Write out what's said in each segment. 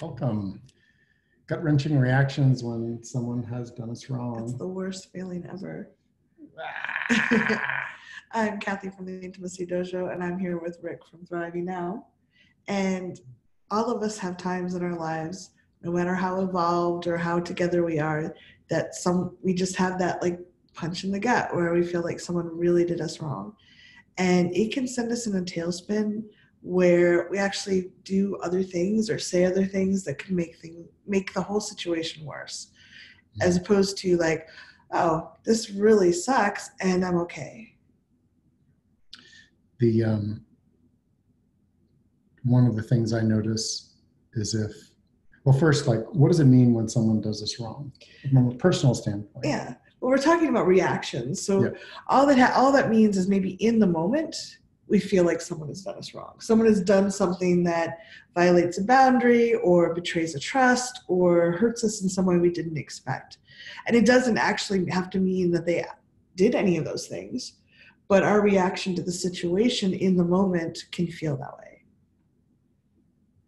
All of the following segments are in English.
Welcome. Gut-wrenching reactions when someone has done us That's wrong. the worst feeling ever. I'm Kathy from the Intimacy Dojo, and I'm here with Rick from Thriving Now. And all of us have times in our lives, no matter how evolved or how together we are, that we just have that like punch in the gut where we feel like someone really did us wrong. And it can send us in a tailspin where we actually do other things or say other things that could make the whole situation worse, as opposed to like, oh, this really sucks and I'm okay. One of the things I notice is first, like, what does it mean when someone does us wrong from a personal standpoint? Yeah. Well, we're talking about reactions. So Yeah. all that means is maybe in the moment, we feel like someone has done us wrong. Someone has done something that violates a boundary or betrays a trust or hurts us in some way we didn't expect. And it doesn't actually have to mean that they did any of those things, but our reaction to the situation in the moment can feel that way.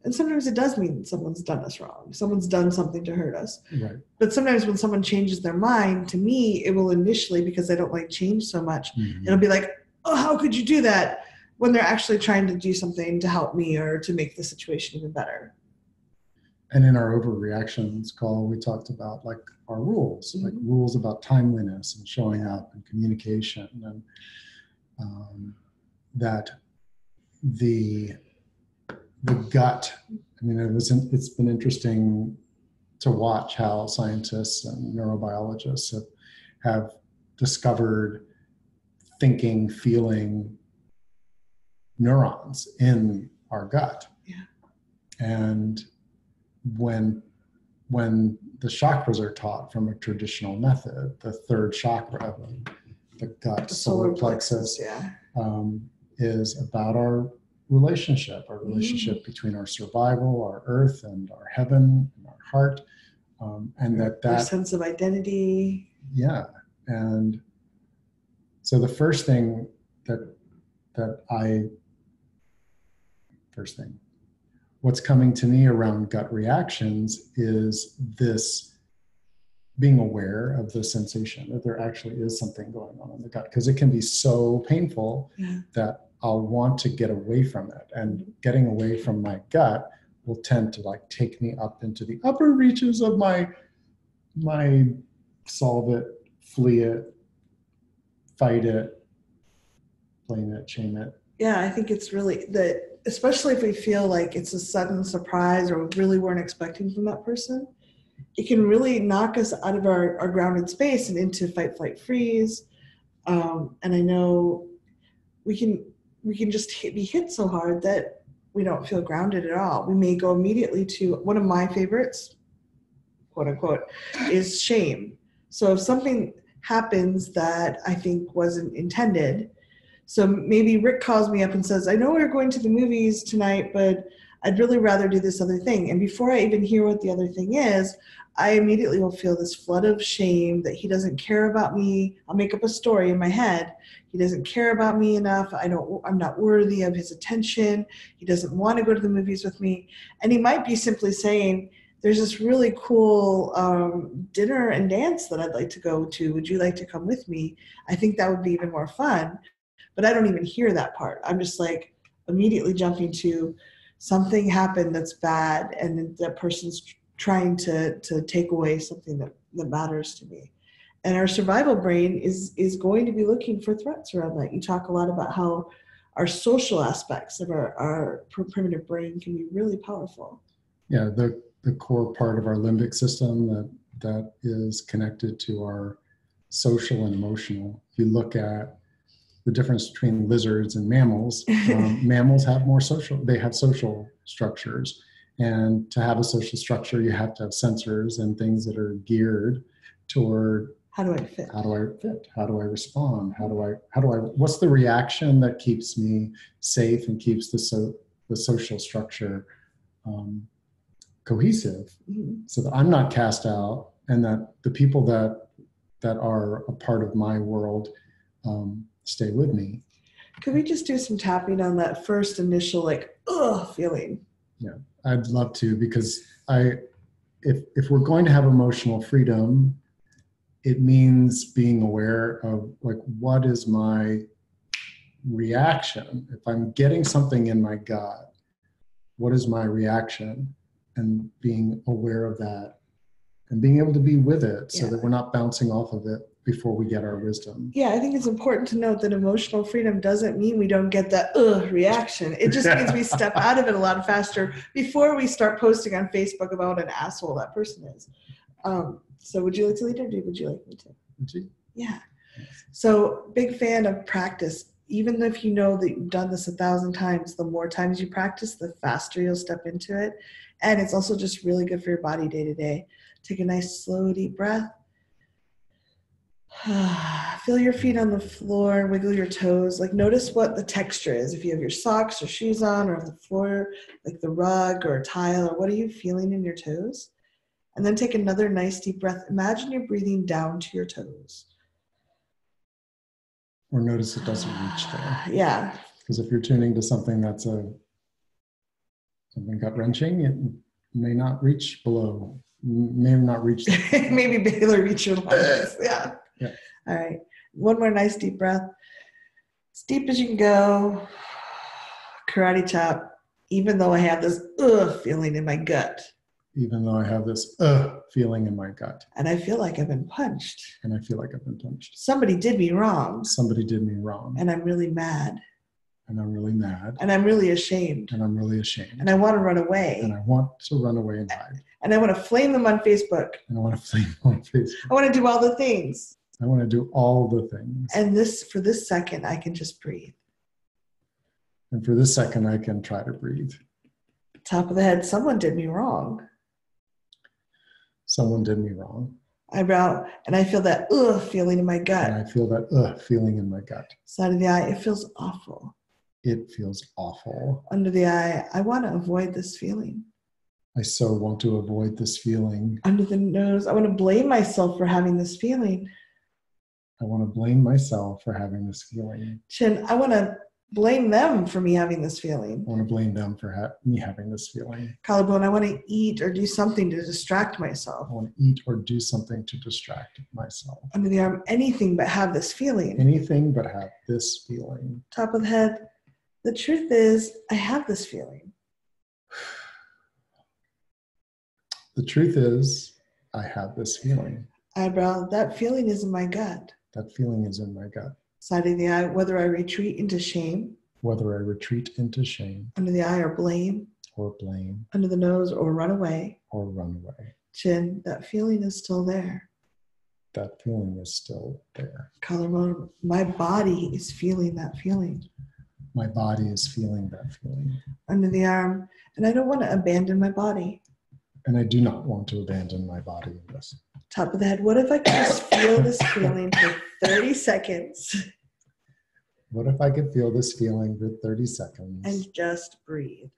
And sometimes it does mean someone's done us wrong. Someone's done something to hurt us. Right. But sometimes when someone changes their mind, to me, it will initially, because I don't like change so much, it'll be like, oh, how could you do that? When they're actually trying to do something to help me or to make the situation even better. And in our overreactions call, we talked about like our rules, like rules about timeliness and showing up and communication, and that the gut. I mean, it's been interesting to watch how scientists and neurobiologists have discovered thinking, feeling neurons in our gut. Yeah. And when the chakras are taught from a traditional method, the third chakra, the gut, the solar plexus, is about our relationship between our survival, our earth, and our heaven, and our heart, and our sense of identity. Yeah. And so the first thing what's coming to me around gut reactions is this being aware of the sensation that there actually is something going on in the gut, because it can be so painful that I'll want to get away from it, and getting away from my gut will tend to like take me up into the upper reaches of my solve it, flee it, fight it, blame it, shame it. Yeah, I think it's really that, especially if we feel like it's a sudden surprise or we really weren't expecting from that person, it can really knock us out of our grounded space and into fight, flight, freeze. And I know we can just be hit so hard that we don't feel grounded at all. We may go immediately to one of my favorites, quote unquote, is shame. So if something happens that I think wasn't intended, so maybe Rick calls me up and says, I know we're going to the movies tonight, but I'd really rather do this other thing. And before I even hear what the other thing is, I immediately will feel this flood of shame that he doesn't care about me. I'll make up a story in my head. He doesn't care about me enough. I'm not worthy of his attention. He doesn't want to go to the movies with me. And he might be simply saying, there's this really cool dinner and dance that I'd like to go to. Would you like to come with me? I think that would be even more fun. But I don't even hear that part. I'm just like immediately jumping to something happened that's bad, and that person's trying to take away something that matters to me. And our survival brain is going to be looking for threats around that. You talk a lot about how our social aspects of our primitive brain can be really powerful. Yeah, the core part of our limbic system that is connected to our social and emotional. If you look at the difference between lizards and mammals, mammals have social structures. And to have a social structure, you have to have sensors and things that are geared toward how do I fit? How do I fit? How do I respond? What's the reaction that keeps me safe and keeps the social structure cohesive, so that I'm not cast out, and that the people that are a part of my world stay with me. Could we just do some tapping on that first initial like, ugh, feeling? Yeah. I'd love to, because if we're going to have emotional freedom, it means being aware of like, what is my reaction? If I'm getting something in my gut, what is my reaction? And being aware of that and being able to be with it so that we're not bouncing off of it before we get our wisdom. Yeah, I think it's important to note that emotional freedom doesn't mean we don't get that reaction. It just means we step out of it a lot faster before we start posting on Facebook about an asshole that person is. So would you like to lead or would you like me to? Would you? Yeah. So big fan of practice. Even if you know that you've done this 1,000 times, the more times you practice, the faster you'll step into it. And it's also just really good for your body day to day. Take a nice, slow, deep breath. Feel your feet on the floor, wiggle your toes. Like, notice what the texture is. If you have your socks or shoes on, or the floor, like the rug or a tile, or what are you feeling in your toes? And then take another nice deep breath. Imagine you're breathing down to your toes. Or notice it doesn't reach there. Yeah. Because if you're tuning to something that's something gut wrenching, it may not reach below. May not reach. Maybe barely reach your lungs. Yeah. Yeah. All right. One more nice deep breath. As deep as you can go. Karate chop. Even though I have this feeling in my gut. Even though I have this feeling in my gut. And I feel like I've been punched. And I feel like I've been punched. Somebody did me wrong. Somebody did me wrong. And I'm really mad. And I'm really mad. And I'm really ashamed. And I'm really ashamed. And I want to run away. And I want to run away and hide. And I want to flame them on Facebook. And I want to flame them on Facebook. I want to do all the things. I want to do all the things. And for this second, I can just breathe. And for this second, I can try to breathe. Top of the head, someone did me wrong. Someone did me wrong. Eyebrow, and I feel that feeling in my gut. And I feel that feeling in my gut. Side of the eye, it feels awful. It feels awful. Under the eye, I want to avoid this feeling. I so want to avoid this feeling. Under the nose, I want to blame myself for having this feeling. I want to blame myself for having this feeling. Chin, I want to blame them for me having this feeling. I want to blame them for me having this feeling. Collarbone, I want to eat or do something to distract myself. I want to eat or do something to distract myself. Under the arm, anything but have this feeling. Anything but have this feeling. Top of the head, the truth is, I have this feeling. The truth is, I have this feeling. Eyebrow, that feeling is in my gut. That feeling is in my gut. Side of the eye, whether I retreat into shame. Whether I retreat into shame. Under the eye, or blame. Or blame. Under the nose, or run away. Or run away. Chin, that feeling is still there. That feeling is still there. Collarbone, my body is feeling that feeling. My body is feeling that feeling. Under the arm, and I don't want to abandon my body. And I do not want to abandon my body in this. Top of the head, what if I could just feel this feeling for 30 seconds? What if I could feel this feeling for 30 seconds? And just breathe.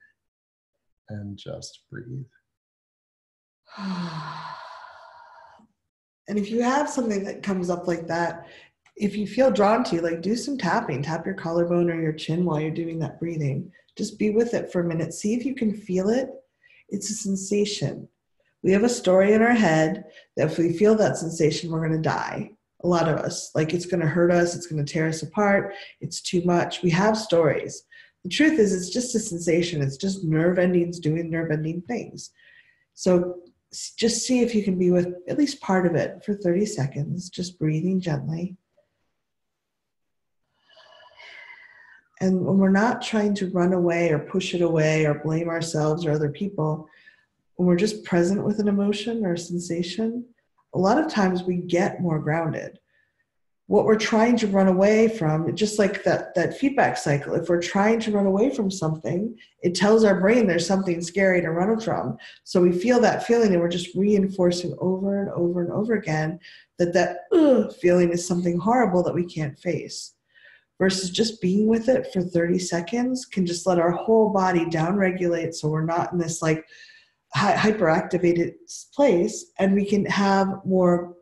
And just breathe. And if you have something that comes up like that, if you feel drawn to, like, do some tapping. Tap your collarbone or your chin while you're doing that breathing. Just be with it for a minute. See if you can feel it. It's a sensation. We have a story in our head that if we feel that sensation, we're going to die. A lot of us. Like, it's going to hurt us. It's going to tear us apart. It's too much. We have stories. The truth is, it's just a sensation. It's just nerve endings doing nerve ending things. So just see if you can be with at least part of it for 30 seconds, just breathing gently. And when we're not trying to run away or push it away or blame ourselves or other people, when we're just present with an emotion or a sensation, a lot of times we get more grounded. What we're trying to run away from, just like that feedback cycle, if we're trying to run away from something, it tells our brain there's something scary to run from. So we feel that feeling and we're just reinforcing over and over and over again that feeling is something horrible that we can't face. Versus just being with it for 30 seconds can just let our whole body downregulate so we're not in this like hyperactivated place, and we can have more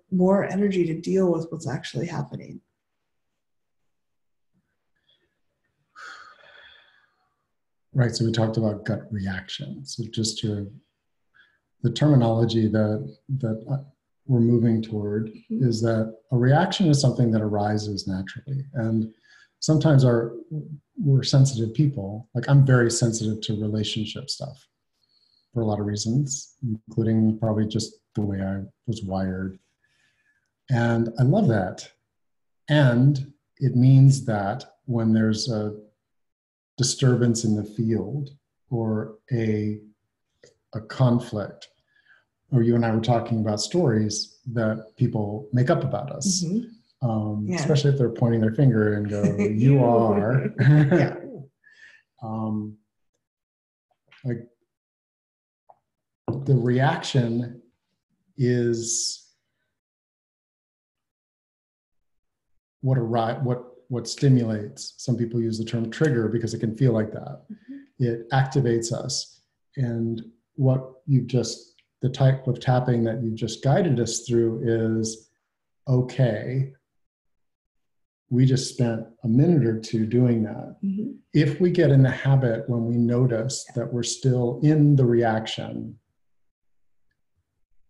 energy to deal with what's actually Right. So we talked about gut reaction. So just the terminology that we're moving toward is that a reaction is something that arises naturally. And sometimes we're sensitive people. Like I'm very sensitive to relationship stuff for a lot of reasons, including probably just the way I was wired. And I love that. And it means that when there's a disturbance in the field or a conflict, or you and I were talking about stories that people make up about us, especially if they're pointing their finger and go, you are. Yeah. Like the reaction is what stimulates. Some people use the term trigger because it can feel like that. It activates us. And the type of tapping that you just guided us through is, okay, we just spent a minute or two doing that. If we get in the habit when we notice that we're still in the reaction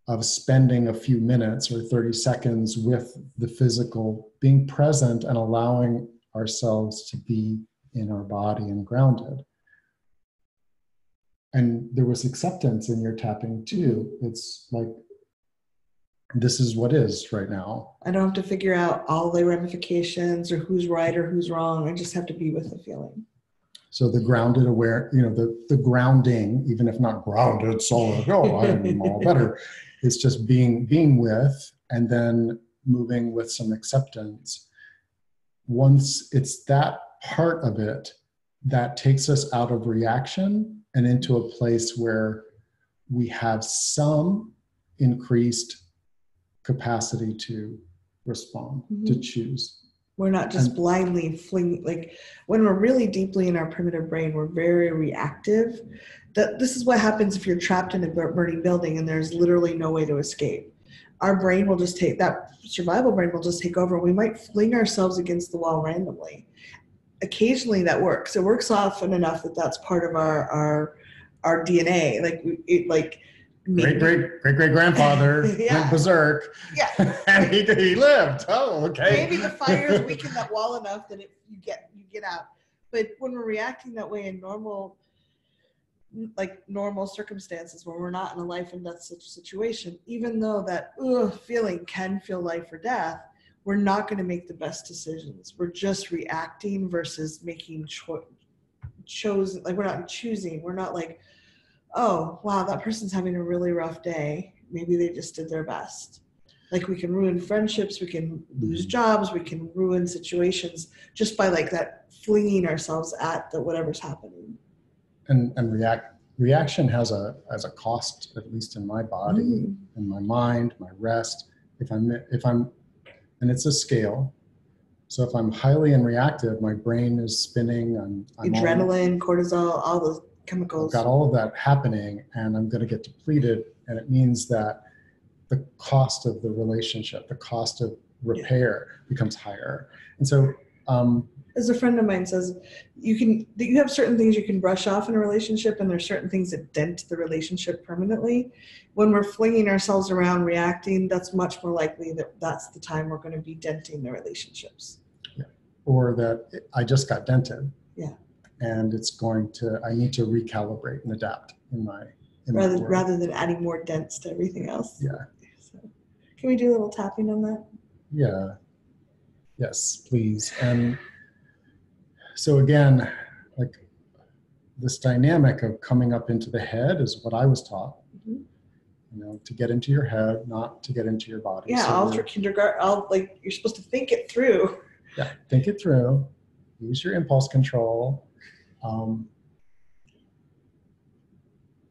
of spending a few minutes or 30 seconds with the physical, being present and allowing ourselves to be in our body and grounded. And there was acceptance in your tapping too. It's like, this is what is right now. I don't have to figure out all the ramifications or who's right or who's wrong. I just have to be with the feeling. So the grounded the grounding, even if not grounded, solid, I'm all better. It's just being with, and then moving with some acceptance. Once it's that part of it that takes us out of reaction and into a place where we have some increased capacity to respond, to choose. We're not just blindly like when we're really deeply in our primitive brain, we're very reactive. This is what happens if you're trapped in a burning building and there's literally no way to escape. Our brain will just that survival brain will just take over. We might fling ourselves against the wall randomly. Occasionally that works. It works often enough that that's part of our DNA. Like great grandfather went berserk. Yeah. And he lived. Oh, okay. Maybe the fires weaken that wall enough that you get out. But when we're reacting that way in normal circumstances, when we're not in a life and death situation, even though that feeling can feel life or death, we're not going to make the best decisions. We're just reacting versus making chosen. Like we're not choosing. We're not like, oh, wow, that person's having a really rough day. Maybe they just did their best. Like we can ruin friendships, we can lose jobs, we can ruin situations just by like that flinging ourselves at whatever's happening. And reaction has a cost, at least in my body, in my mind, my rest. If I'm, and it's a scale. So if I'm highly reactive, my brain is spinning. I'm adrenaline, cortisol, all those chemicals. I've got all of that happening, and I'm going to get depleted. And it means that the cost of the relationship, the cost of repair becomes higher. And so, as a friend of mine says, you have certain things you can brush off in a relationship, and there's certain things that dent the relationship permanently. When we're flinging ourselves around reacting, that's much more likely that's the time we're going to be denting the relationships. Yeah. Or that I just got dented. Yeah. And I need to recalibrate and adapt in my rather than adding more dents to everything else. Yeah. So, can we do a little tapping on that? Yeah. Yes, please. And so again, like this dynamic of coming up into the head is what I was taught. To get into your head, not to get into your body. Yeah, all through kindergarten, you're supposed to think it through. Yeah, think it through. Use your impulse control.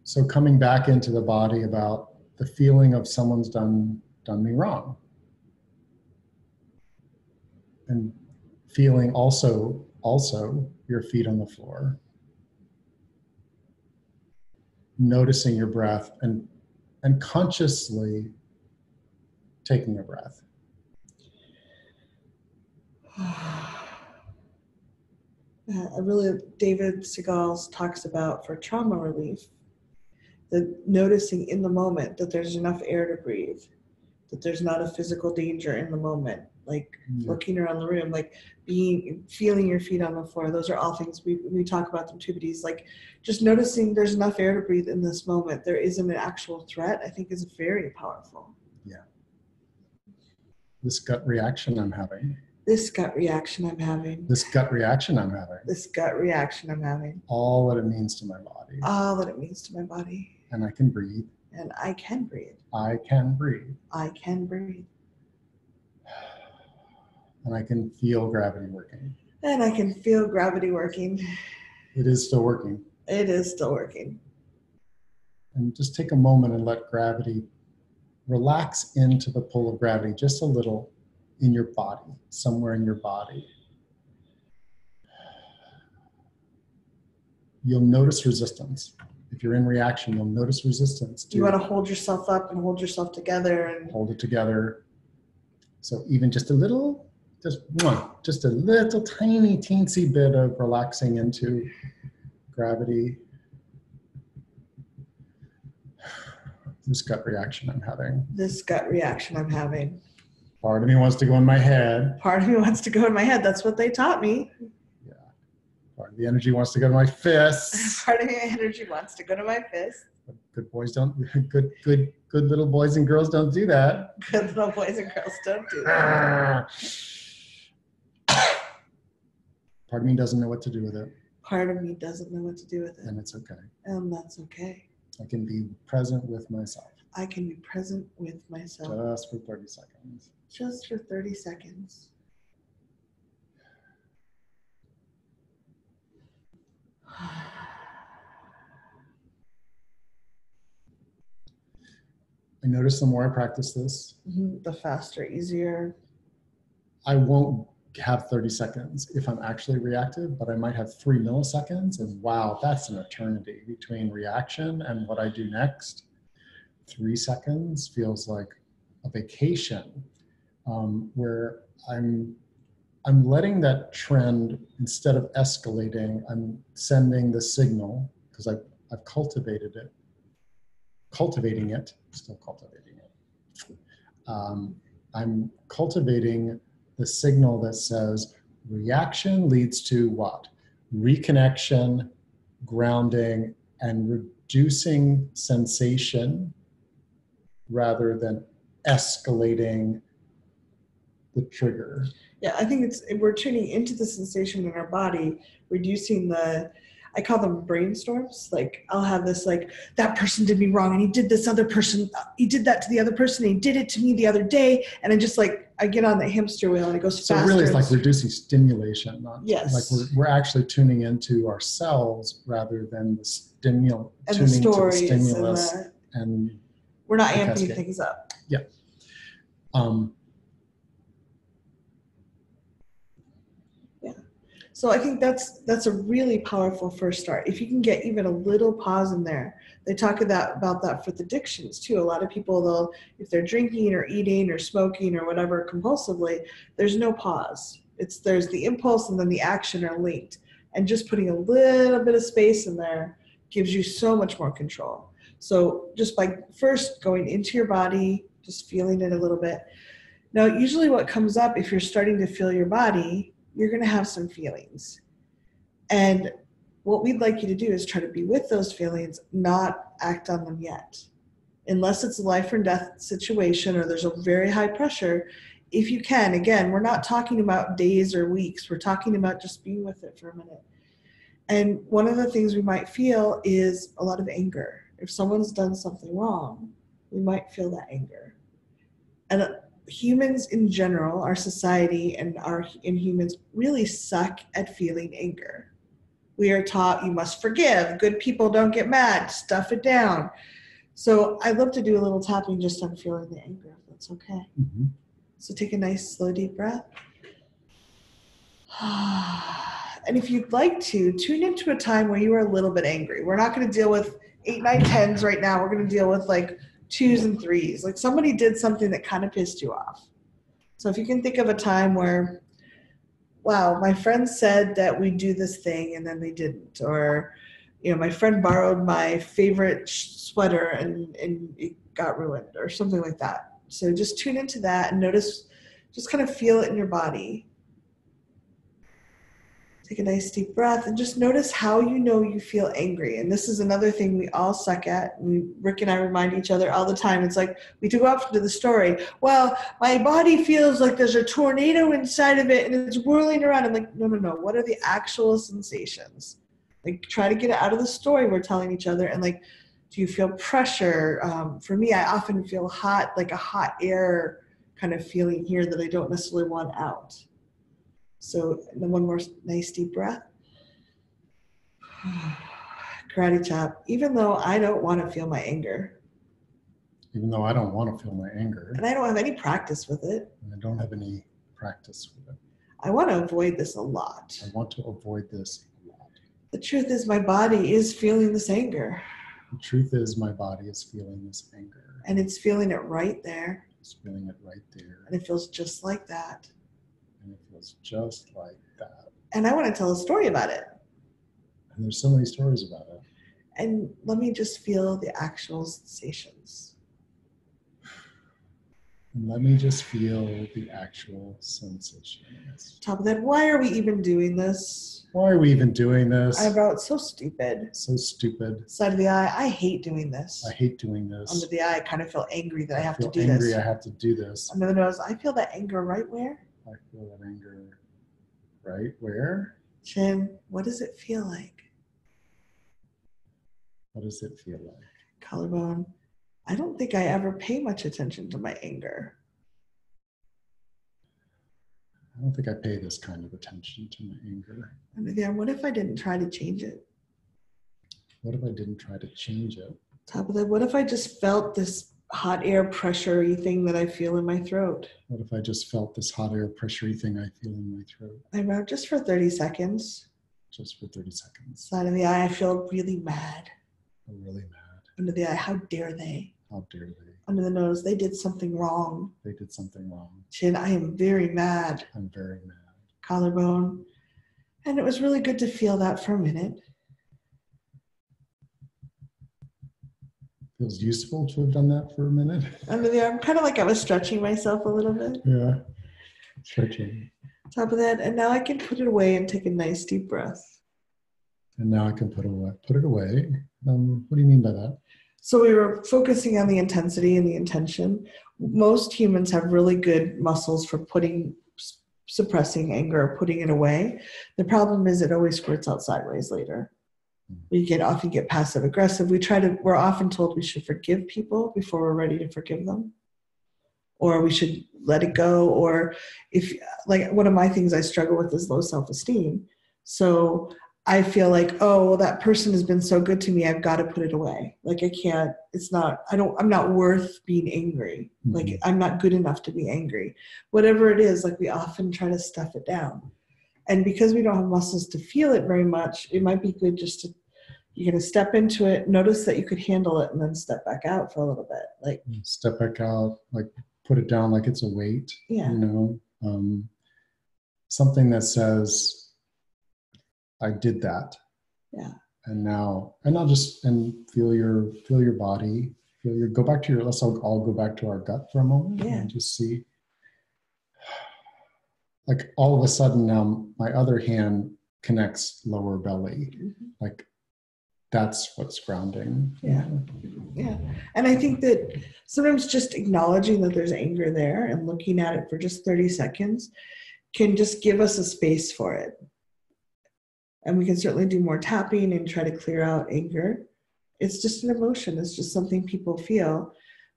So coming back into the body about the feeling of someone's done me wrong. And feeling also your feet on the floor. Noticing your breath and consciously taking a breath. David Segal talks about for trauma relief, the noticing in the moment that there's enough air to breathe, that there's not a physical danger in the moment, like looking around the room, like feeling your feet on the floor. Those are all things we talk about them too, but he's like, just noticing there's enough air to breathe in this moment. There isn't an actual threat, I think is very powerful. Yeah. This gut reaction I'm having. This gut reaction I'm having. This gut reaction I'm having. This gut reaction I'm having. All that it means to my body. All that it means to my body. And I can breathe. And I can breathe. I can breathe. I can breathe. And I can feel gravity working. And I can feel gravity working. It is still working. It is still working. And just take a moment and let gravity relax into the pull of gravity just a little in your body, somewhere in your body. You'll notice resistance. If you're in reaction, you'll notice resistance. You want to hold yourself up and hold yourself together and hold it together. So even just a little, just a little tiny teensy bit of relaxing into gravity. This gut reaction I'm having. This gut reaction I'm having. Part of me wants to go in my head. Part of me wants to go in my head. That's what they taught me. Yeah. Part of the energy wants to go to my fists. Part of the energy wants to go to my fists. Good boys don't, good little boys and girls don't do that. Good little boys and girls don't do that. Part of me doesn't know what to do with it. Part of me doesn't know what to do with it. And it's okay. And that's okay. I can be present with myself. I can be present with myself. Just for 30 seconds. Just for 30 seconds. I notice the more I practice this, the faster, easier. I won't have 30 seconds if I'm actually reactive, but I might have 3 milliseconds, and wow, that's an eternity between reaction and what I do next. 3 seconds feels like a vacation, where I'm letting that trend, instead of escalating, I'm sending the signal, because I've cultivating it, still cultivating it. I'm cultivating the signal that says reaction leads to what? Reconnection, grounding, and reducing sensation rather than escalating the trigger. Yeah, I think we're tuning into the sensation in our body, reducing I call them brainstorms. Like I'll have this like, that person did me wrong and he did this other person, he did that to the other person and he did it to me the other day. And I get on the hamster wheel and it goes faster. So really it's like reducing stimulation. Yes. Like we're actually tuning into ourselves rather than the tuning the stories to the stimulus. And we're not amping things up. Yeah. So I think that's a really powerful first start. If you can get even a little pause in there. They talk about that for the addictions too. A lot of people, if they're drinking or eating or smoking or whatever compulsively, there's no pause. There's the impulse and then the action are linked. And just putting a little bit of space in there gives you so much more control. So just by first going into your body, just feeling it a little bit. Now, usually what comes up if you're starting to feel your body, you're going to have some feelings. And what we'd like you to do is try to be with those feelings, not act on them yet. Unless it's a life or death situation or there's a very high pressure, if you can, again, we're not talking about days or weeks. We're talking about just being with it for a minute. And one of the things we might feel is a lot of anger. If someone's done something wrong, we might feel that anger. And humans in general, our society and humans really suck at feeling anger. We are taught you must forgive. Good people don't get mad. Stuff it down. So I'd love to do a little tapping just on feeling the anger, if that's okay. Mm-hmm. So take a nice, slow, deep breath. And if you'd like to, tune into a time where you were a little bit angry. We're not going to deal with 8, 9, 10s right now. We're going to deal with like 2s and 3s. Like somebody did something that kind of pissed you off. So if you can think of a time where wow, my friend said that we do this thing and then they didn't. Or, my friend borrowed my favorite sweater and it got ruined or something like that. So just tune into that and notice, just kind of feel it in your body. Take a nice deep breath and just notice how you feel angry. And this is another thing we all suck at. Rick and I remind each other all the time. It's like we do go up to the story. Well, my body feels like there's a tornado inside of it and it's whirling around. I'm like, no. What are the actual sensations? Like, try to get it out of the story we're telling each other. And like, do you feel pressure? For me, I often feel hot, like a hot air kind of feeling here that I don't necessarily want out. So then one more nice deep breath. Karate chop. Even though I don't want to feel my anger. Even though I don't want to feel my anger. And I don't have any practice with it. And I don't have any practice with it. I want to avoid this a lot. I want to avoid this a lot. The truth is my body is feeling this anger. The truth is my body is feeling this anger. And it's feeling it right there. It's feeling it right there. And it feels just like that. And it feels just like that. And I want to tell a story about it. And there's so many stories about it. And let me just feel the actual sensations. And let me just feel the actual sensations. Top of that, why are we even doing this? Why are we even doing this? Eyebrow, it's so stupid. So stupid. Side of the eye, I hate doing this. I hate doing this. Under the eye, I kind of feel angry that I have to do angry this. I have to do this. Under the nose, I feel that anger right where? I feel that anger right where? Chin, what does it feel like? What does it feel like? Collarbone, I don't think I ever pay much attention to my anger. I don't think I pay this kind of attention to my anger. Under the arm, what if I didn't try to change it? What if I didn't try to change it? Top of that, what if I just felt this hot air pressure-y thing that I feel in my throat? What if I just felt this hot air pressure-y thing I feel in my throat? Eyebrow, just for 30 seconds. Just for 30 seconds. Side of the eye, I feel really mad. I'm really mad. Under the eye, how dare they? How dare they? Under the nose, they did something wrong. They did something wrong. Chin, I am very mad. I'm very mad. Collarbone. And it was really good to feel that for a minute. Feels useful to have done that for a minute. Under the arm, kind of like I was stretching myself a little bit. Yeah, stretching. Top of that, and now I can put it away and take a nice deep breath. And now I can put it away. What do you mean by that? So we were focusing on the intensity and the intention. Most humans have really good muscles for suppressing anger or putting it away. The problem is it always squirts out sideways later. We often get passive aggressive. We're often told we should forgive people before we're ready to forgive them. Or we should let it go. Or like one of my things I struggle with is low self-esteem. So I feel like, oh, well, that person has been so good to me, I've got to put it away. Like I'm not worth being angry. Mm-hmm. Like I'm not good enough to be angry. Whatever it is, like we often try to stuff it down. And because we don't have muscles to feel it very much, it might be good you're going to step into it, notice that you could handle it, and then step back out for a little bit. Like step back out, like put it down like it's a weight. Yeah. Something that says, I did that. Yeah. And now feel your body, go back to let's all go back to our gut for a moment. Yeah. And just see, like all of a sudden now my other hand connects lower belly. Mm-hmm. Like that's what's grounding. Yeah. Yeah. And I think that sometimes just acknowledging that there's anger there and looking at it for just 30 seconds can just give us a space for it. And we can certainly do more tapping and try to clear out anger. It's just an emotion. It's just something people feel.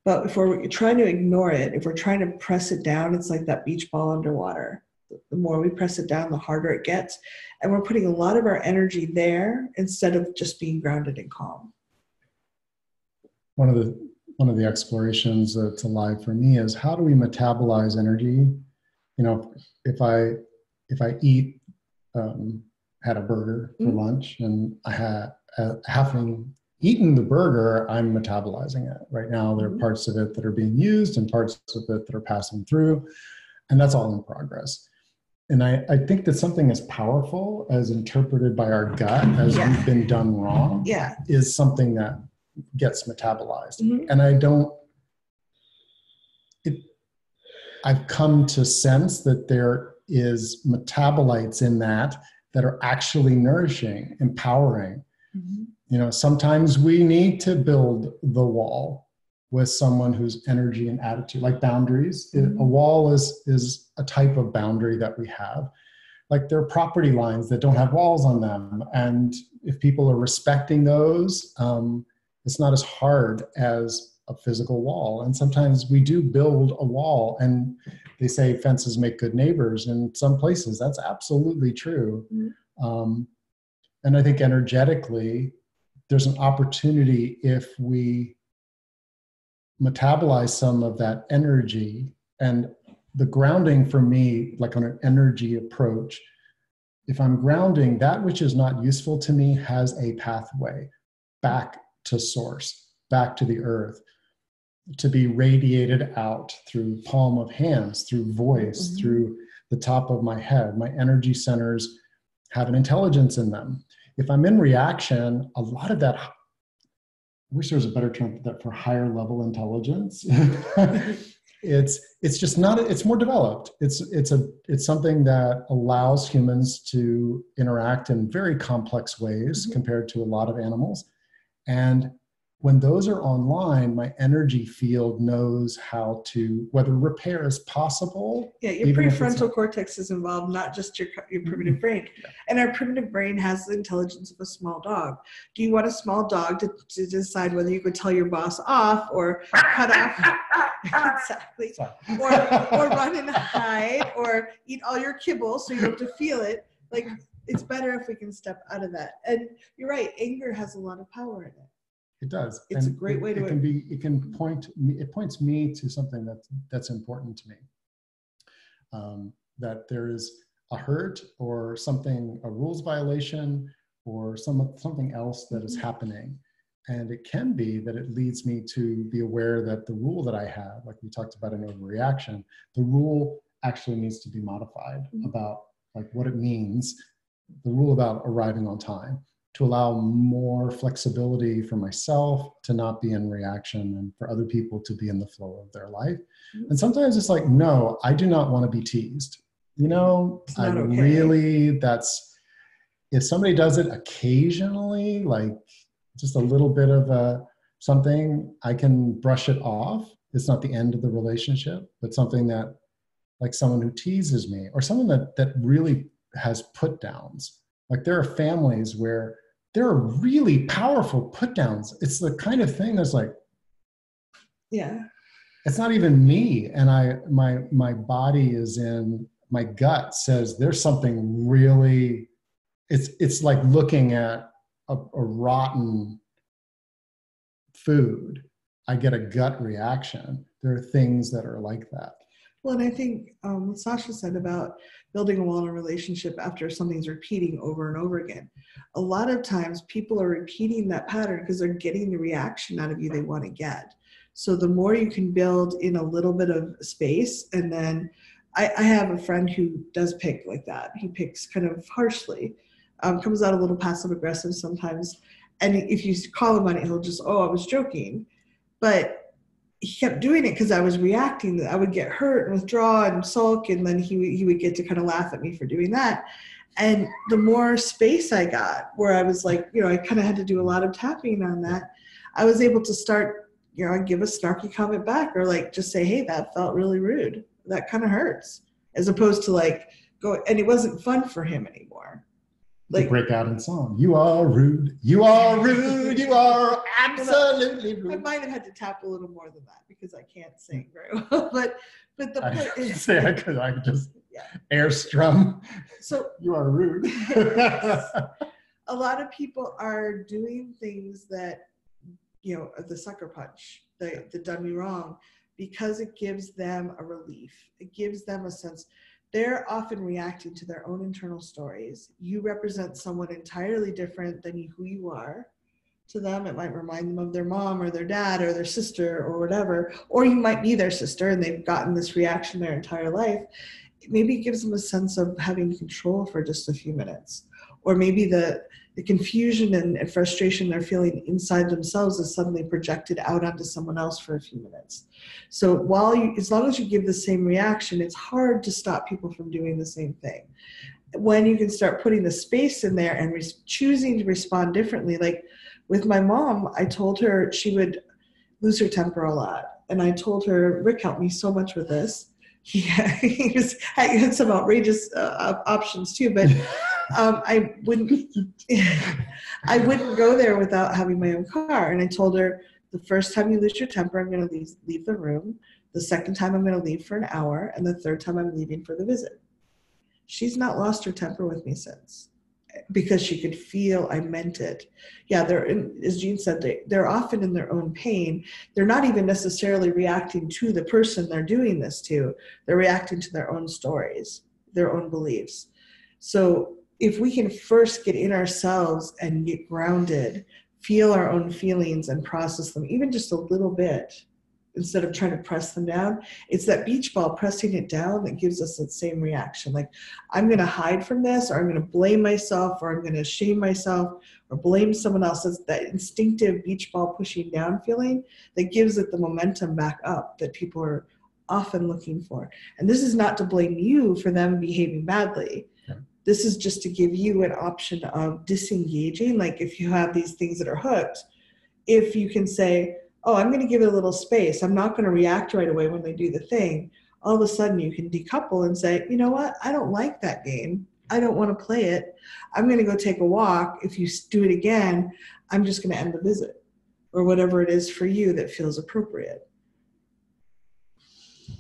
But if we're trying to ignore it, if we're trying to press it down, it's like that beach ball underwater. The more we press it down, the harder it gets. And we're putting a lot of our energy there instead of just being grounded and calm. One of the explorations that's alive for me is, how do we metabolize energy? If I eat, had a burger for lunch, and having eaten the burger, I'm metabolizing it. Right now, there are parts of it that are being used and parts of it that are passing through, and that's all in progress. And I think that something as powerful as interpreted by our gut as Yeah. we've been done wrong Yeah. is something that gets metabolized. Mhm. And I've come to sense that there is metabolites in that are actually nourishing, empowering. Mhm. You know, sometimes we need to build the wall with someone whose energy and attitude, like boundaries. Mhm. A wall is a type of boundary that we have. Like there are property lines that don't have walls on them, and if people are respecting those, it's not as hard as a physical wall. And sometimes we do build a wall, and they say fences make good neighbors. In some places, that's absolutely true. Mhm. And I think energetically, there's an opportunity if we metabolize some of that energy. And the grounding for me, like on an energy approach, if I'm grounding, that which is not useful to me has a pathway back to source, back to the earth, to be radiated out through palm of hands, through voice, Mhm. through the top of my head. My energy centers have an intelligence in them. If I'm in reaction, a lot of that, I wish there was a better term for that, for higher level intelligence. It's just not, it's more developed. It's something that allows humans to interact in very complex ways compared to a lot of animals. And when those are online, my energy field knows how to, whether repair is possible. Yeah, your even if it's prefrontal not. cortex is involved, not just your primitive brain. Yeah. And our primitive brain has the intelligence of a small dog. Do you want a small dog to decide whether you could tell your boss off or cut off? Exactly. or run and hide or eat all your kibble so you don't have to feel it. Like, it's better if we can step out of that. And you're right, anger has a lot of power in it. It does. It's a great way to. It points me to something that's important to me. That there is a hurt or something, a rules violation or something else that is happening. And it can be that it leads me to be aware that the rule that I have, like we talked about in overreaction, the rule actually needs to be modified about like what it means, the rule about arriving on time, to allow more flexibility for myself to not be in reaction and for other people to be in the flow of their life. And sometimes it's like, no, I do not want to be teased. You know, I okay. really, if somebody does it occasionally, like just a little bit of something, I can brush it off. It's not the end of the relationship, but something that, like someone who teases me or someone that really has put downs. Like there are families where there are really powerful put downs. It's the kind of thing that's like, yeah, it's not even me. And my body is in, my gut says there's something really, it's like looking at a rotten food. I get a gut reaction. There are things that are like that. Well, and I think what Sasha said about building a wall in a relationship after something's repeating over and over again. A lot of times people are repeating that pattern because they're getting the reaction out of you they want to get. So the more you can build in a little bit of space, and then I have a friend who does pick like that. He picks kind of harshly, comes out a little passive aggressive sometimes. And if you call him on it, he'll just, oh, I was joking. But he kept doing it because I was reacting. I would get hurt and withdraw and sulk, and then he would get to kind of laugh at me for doing that. And the more space I got, where I was like, I kind of had to do a lot of tapping on that, I was able to start, I'd give a snarky comment back or like just say, hey, that felt really rude. That kind of hurts, as opposed to like go, and it wasn't fun for him anymore. Like break out in song. You are rude. You are rude. You are absolutely rude. I might have had to tap a little more than that because I can't sing very well. But the point is, say I could just air strum. So you are rude. A lot of people are doing things that the sucker punch, the done me wrong, because it gives them a relief. It gives them a sense. They're often reacting to their own internal stories. You represent someone entirely different than who you are. To them, it might remind them of their mom or their dad or their sister or whatever. Or you might be their sister and they've gotten this reaction their entire life. maybe it gives them a sense of having control for just a few minutes. Or maybe the confusion and frustration they're feeling inside themselves is suddenly projected out onto someone else for a few minutes. So as long as you give the same reaction, it's hard to stop people from doing the same thing. When you can start putting the space in there and choosing to respond differently, like with my mom, I told her she would lose her temper a lot. And I told her, Rick helped me so much with this. He had some outrageous options too, but I wouldn't go there without having my own car. And I told her, the first time you lose your temper, I'm going to leave the room. The second time I'm going to leave for an hour. And the third time I'm leaving for the visit. She's not lost her temper with me since, because she could feel I meant it. Yeah, as Jean said, they're often in their own pain. They're not even necessarily reacting to the person they're doing this to. They're reacting to their own stories, their own beliefs. So if we can first get in ourselves and get grounded, feel our own feelings and process them, even just a little bit, instead of trying to press them down, it's that beach ball pressing it down that gives us that same reaction. Like, I'm going to hide from this, or I'm going to blame myself, or I'm going to shame myself, or blame someone else. It's that instinctive beach ball pushing down feeling that gives it the momentum back up that people are often looking for. And this is not to blame you for them behaving badly. This is just to give you an option of disengaging. Like, if you have these things that are hooked, if you can say, oh, I'm going to give it a little space, I'm not going to react right away when they do the thing, all of a sudden you can decouple and say, you know what, I don't like that game. I don't want to play it. I'm going to go take a walk. If you do it again, I'm just going to end the visit, or whatever it is for you that feels appropriate.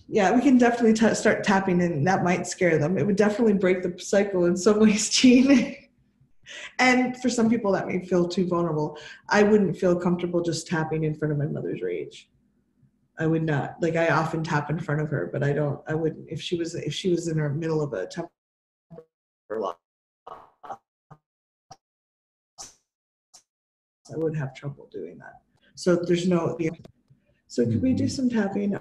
Yeah, we can definitely start tapping in. That might scare them. It would definitely break the cycle in some ways, Jean. And for some people that may feel too vulnerable. I wouldn't feel comfortable just tapping in front of my mother's rage. I would not. Like, I often tap in front of her, but I wouldn't. If she was in her middle of a temper loss, I would have trouble doing that. So there's no. So could we do some tapping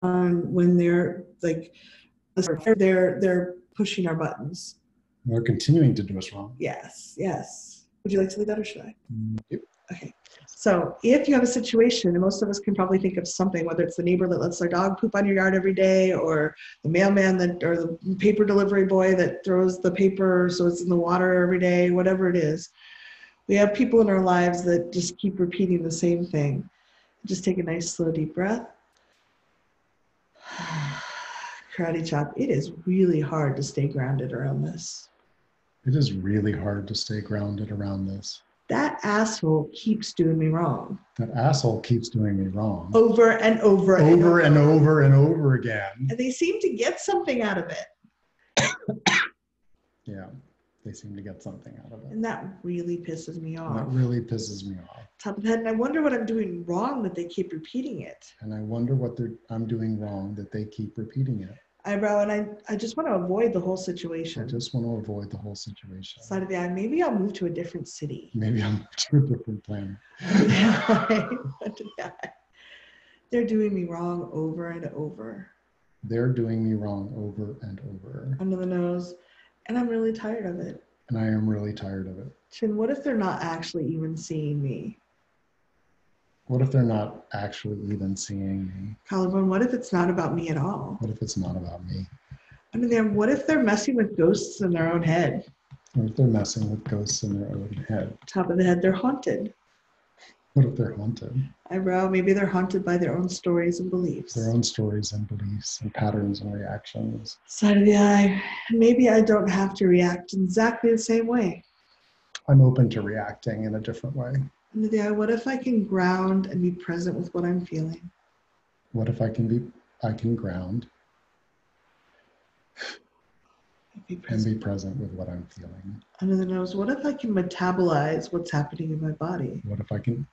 on when they're like, they're pushing our buttons? They're continuing to do us wrong. Yes. Would you like to leave that, or should I? Yep. Okay. So if you have a situation, and most of us can probably think of something, whether it's the neighbor that lets their dog poop on your yard every day, or the mailman or the paper delivery boy that throws the paper so it's in the water every day, whatever it is. We have people in our lives that just keep repeating the same thing. Just take a nice, slow, deep breath. Karate chop. It is really hard to stay grounded around this. It is really hard to stay grounded around this. That asshole keeps doing me wrong. That asshole keeps doing me wrong. Over and over. Over and over and over again. And they seem to get something out of it. Yeah, they seem to get something out of it. And that really pisses me off. That really pisses me off. Top of the head, and I wonder what I'm doing wrong that they keep repeating it. And I wonder what I'm doing wrong that they keep repeating it. Eyebrow, and I just want to avoid the whole situation. I just want to avoid the whole situation. Side of the eye, maybe I'll move to a different city. Maybe I'll move to a different planet. They're doing me wrong over and over. They're doing me wrong over and over. Under the nose. And I'm really tired of it. And I am really tired of it. Chin, what if they're not actually even seeing me? What if they're not actually even seeing me? Collarbone, what if it's not about me at all? What if it's not about me? Under there, what if they're messing with ghosts in their own head? What if they're messing with ghosts in their own head? Top of the head, they're haunted. What if they're haunted? Eyebrow, maybe they're haunted by their own stories and beliefs. Their own stories and beliefs and patterns and reactions. Side of the eye, maybe I don't have to react in exactly the same way. I'm open to reacting in a different way. Under the eye, what if I can ground and be present with what I'm feeling? What if I can ground and be present with what I'm feeling? Under the nose, what if I can metabolize what's happening in my body? What if I can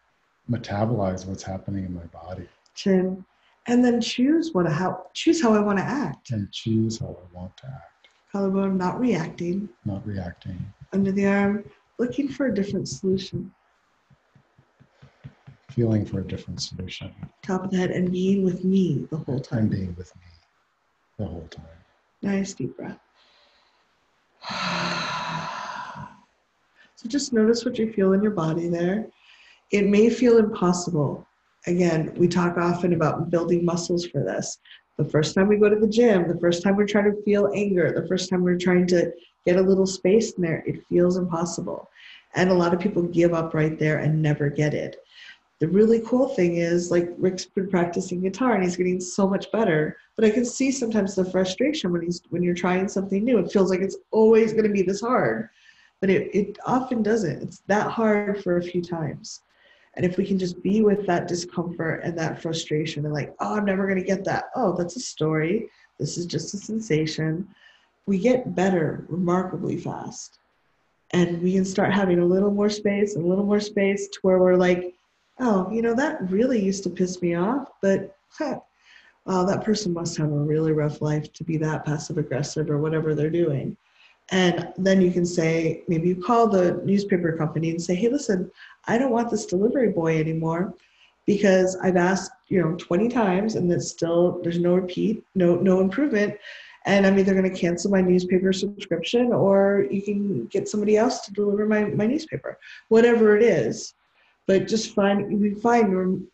metabolize what's happening in my body? Chin, and then choose how I want to act. And choose how I want to act. Collarbone, not reacting. Not reacting. Under the arm, looking for a different solution. feeling for a different solution. Top of the head, and being with me the whole time. And being with me the whole time. Nice deep breath. So just notice what you feel in your body there. It may feel impossible. Again, we talk often about building muscles for this. The first time we go to the gym, the first time we're trying to feel anger, the first time we're trying to get a little space in there, it feels impossible. And a lot of people give up right there and never get it. The really cool thing is, like, Rick's been practicing guitar and he's getting so much better, but I can see sometimes the frustration when you're trying something new. It feels like it's always going to be this hard, but it often doesn't. It's that hard for a few times. And if we can just be with that discomfort and that frustration and like, oh, I'm never going to get that. Oh, that's a story. This is just a sensation. We get better remarkably fast. And we can start having a little more space and a little more space to where we're like, oh, that really used to piss me off, but wow, that person must have a really rough life to be that passive aggressive or whatever they're doing. And then you can say, maybe you call the newspaper company and say, hey, listen, I don't want this delivery boy anymore because I've asked, 20 times and there's no repeat, no improvement. And I'm either going to cancel my newspaper subscription or you can get somebody else to deliver my newspaper, whatever it is. But we find an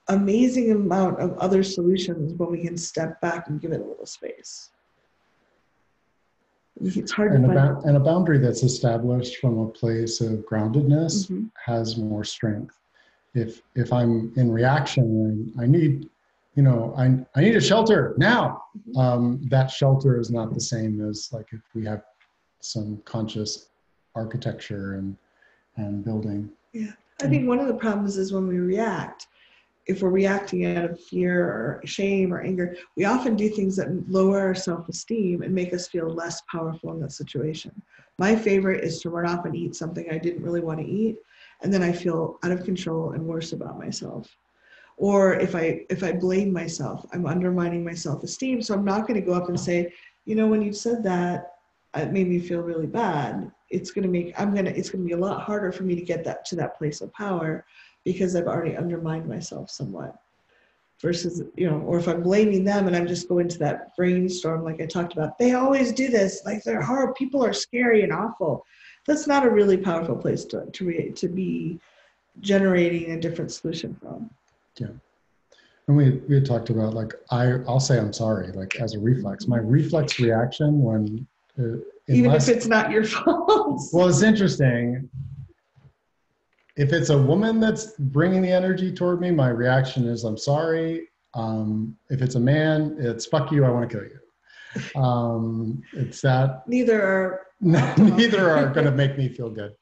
amazing amount of other solutions when we can step back and give it a little space. It's hard to find. And a boundary that's established from a place of groundedness has more strength. If I'm in reaction, I need, I need a shelter now. That shelter is not the same as like if we have some conscious architecture and building. Yeah, I think one of the problems is when we react. If we're reacting out of fear or shame or anger, we often do things that lower our self-esteem and make us feel less powerful in that situation. My favorite is to run off and eat something I didn't really want to eat, and then I feel out of control and worse about myself. Or if I blame myself, I'm undermining my self-esteem, so I'm not going to go up and say, when you said that, it made me feel really bad. It's going to be a lot harder for me to get to that place of power, because I've already undermined myself somewhat. Versus, or if I'm blaming them and I'm just going to that brainstorm like I talked about, they always do this, like they're horrible, people are scary and awful. That's not a really powerful place to be generating a different solution from. Yeah. And we had talked about, like, I'll say I'm sorry, like as a reflex. My reflex reaction when... Even if it's not your fault. Well, it's interesting. If it's a woman that's bringing the energy toward me, my reaction is I'm sorry. If it's a man, it's fuck you, I want to kill you. It's that. Neither are going to make me feel good.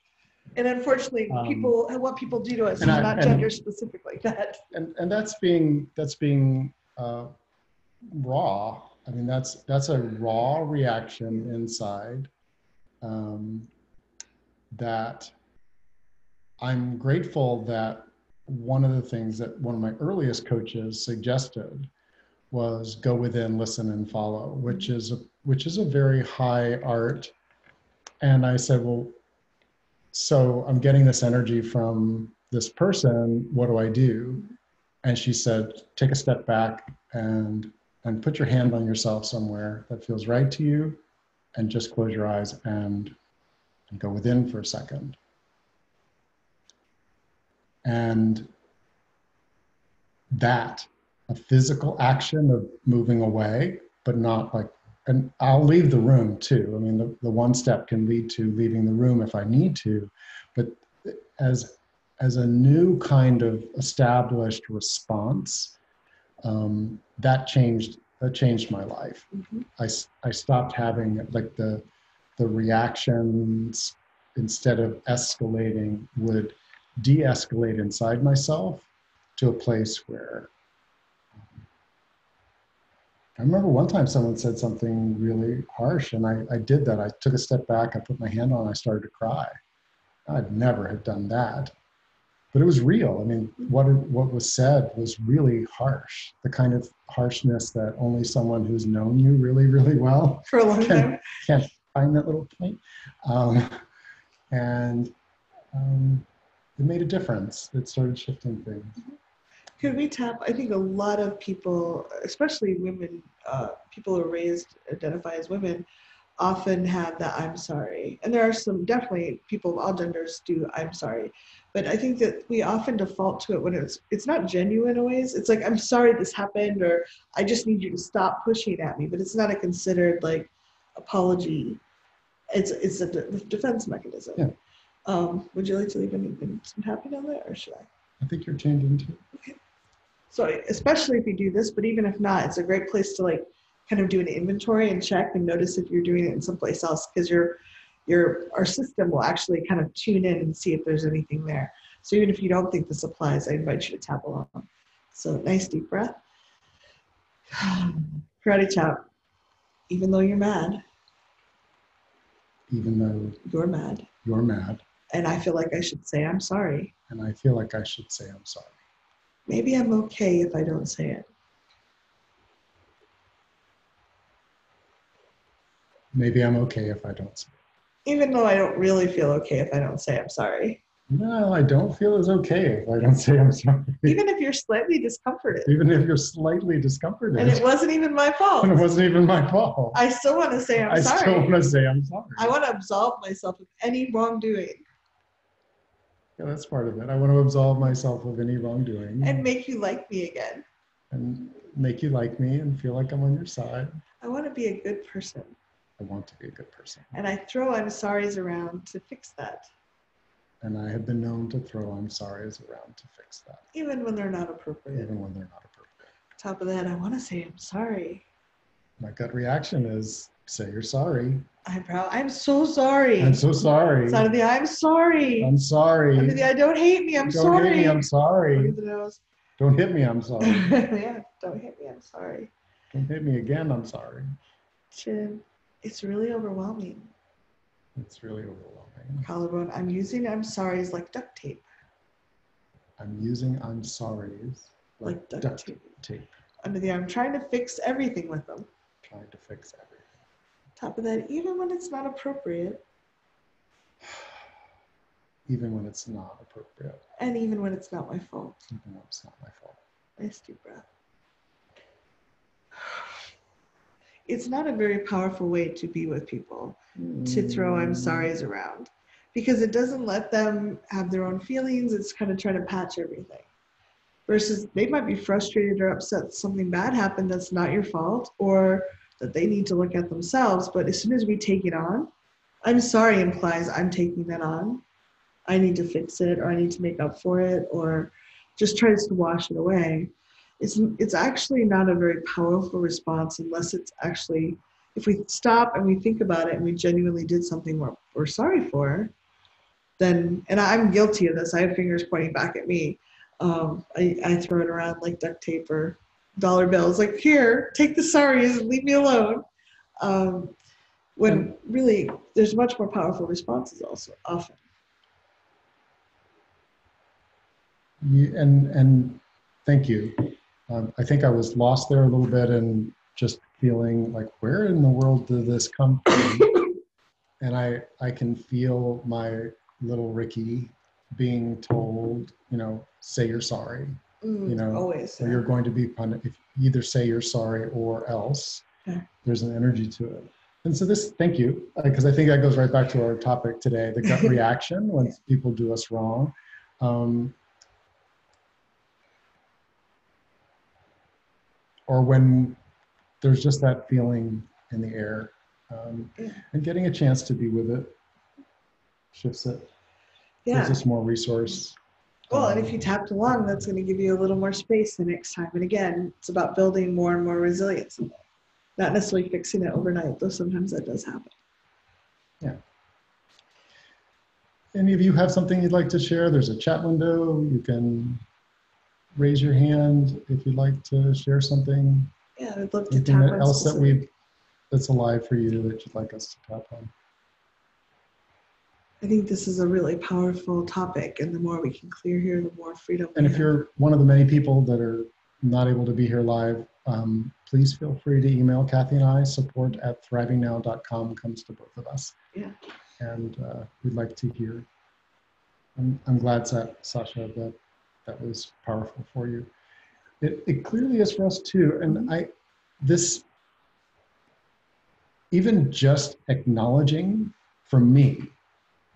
And unfortunately, what people do to us is not gender specific like that. And that's being raw. I mean, that's a raw reaction inside that I'm grateful that one of the things that one of my earliest coaches suggested was go within, listen, and follow, which is a very high art. And I said, well, so I'm getting this energy from this person, what do I do? And she said, take a step back and put your hand on yourself somewhere that feels right to you, and just close your eyes and go within for a second. And that, a physical action of moving away, but not like, and I'll leave the room too. I mean, the one step can lead to leaving the room if I need to, but as a new kind of established response, that changed my life. I stopped having like the reactions, instead of escalating, would de-escalate inside myself to a place where I remember one time someone said something really harsh, and I did that. I took a step back, I put my hand on, I started to cry. I'd never have done that, but it was real. I mean, what was said was really harsh, the kind of harshness that only someone who's known you really, really well for a long time can't find that little point. it made a difference. It started shifting things. Could we tap? I think a lot of people, especially women, people who are raised, identify as women, often have the I'm sorry. And there are some, definitely people of all genders do I'm sorry. But I think that we often default to it when it's not genuine always. It's like, I'm sorry this happened, or I just need you to stop pushing at me. But it's not a considered like apology. It's a defense mechanism. Yeah. Would you like to leave anything some tapping on that, or should I? I think you're changing too. Okay. So especially if you do this, but even if not, it's a great place to like kind of do an inventory and check and notice if you're doing it in someplace else, because our system will actually kind of tune in and see if there's anything there. So even if you don't think this applies, I invite you to tap along. So nice deep breath. Karate chop. Even though you're mad. Even though you're mad. You're mad. And I feel like I should say I'm sorry. And I feel like I should say I'm sorry. Maybe I'm okay if I don't say it. Maybe I'm okay if I don't say it. Even though I don't really feel okay if I don't say I'm sorry. No, I don't feel as okay if I don't say I'm sorry. Even if you're slightly discomforted. Even if you're slightly discomforted. And it wasn't even my fault. And it wasn't even my fault. I still want to say I'm sorry. I still want to say I'm sorry. I want to absolve myself of any wrongdoing. Yeah, that's part of it. I want to absolve myself of any wrongdoing. And make you like me again. And make you like me and feel like I'm on your side. I want to be a good person. I want to be a good person. And I throw I'm sorry's around to fix that. And I have been known to throw I'm sorry's around to fix that. Even when they're not appropriate. Even when they're not appropriate. Top of that, I want to say I'm sorry. My gut reaction is say you're sorry. I'm so sorry. I'm so sorry. Side of the I'm sorry. I'm sorry. Under the I don't hate me, I'm sorry. Don't hit me, I'm sorry. Under the nose. Don't hit me, I'm sorry. Yeah, don't hit me, I'm sorry. Don't hit me again, I'm sorry. Chin. It's really overwhelming. It's really overwhelming. Collarbone. I'm using I'm sorry's like duct tape. I'm using I'm sorry's like duct tape. Under the I'm trying to fix everything with them. Trying to fix everything. Top of that, even when it's not appropriate. Even when it's not appropriate. And even when it's not my fault. Even when it's not my fault. Nice deep breath. It's not a very powerful way to be with people, to throw I'm sorry's around, because it doesn't let them have their own feelings. It's kind of trying to patch everything. Versus they might be frustrated or upset that something bad happened that's not your fault, or that they need to look at themselves. But as soon as we take it on, I'm sorry implies I'm taking that on. I need to fix it, or I need to make up for it, or just tries to wash it away. It's actually not a very powerful response unless it's actually, if we stop and we think about it and we genuinely did something we're sorry for, then, and I'm guilty of this, I have fingers pointing back at me. I throw it around like duct tape or dollar bills, like, here, take the sorries and leave me alone. When really there's much more powerful responses also often. And thank you. I think I was lost there a little bit and just feeling like, where in the world did this come from? And I can feel my little Ricky being told, say you're sorry. Always. Or you're going to be punished. If you either say you're sorry or else, there's an energy to it. And so thank you, because I think that goes right back to our topic today, the gut reaction when people do us wrong. Or when there's just that feeling in the air, and getting a chance to be with it shifts it. Gives us more resource. Well, and if you tapped along, that's going to give you a little more space the next time. And again, it's about building more and more resilience. Not necessarily fixing it overnight, though sometimes that does happen. Yeah. Any of you have something you'd like to share? There's a chat window. You can raise your hand if you'd like to share something. Yeah, I'd love to tap on anything else that's alive for you that you'd like us to tap on. I think this is a really powerful topic, and the more we can clear here, the more freedom. And if you're one of the many people that are not able to be here live, please feel free to email Kathy and I. Support@thrivingnow.com comes to both of us. Yeah. And we'd like to hear I'm glad, Sasha, that that was powerful for you. It clearly is for us too. And this, even just acknowledging for me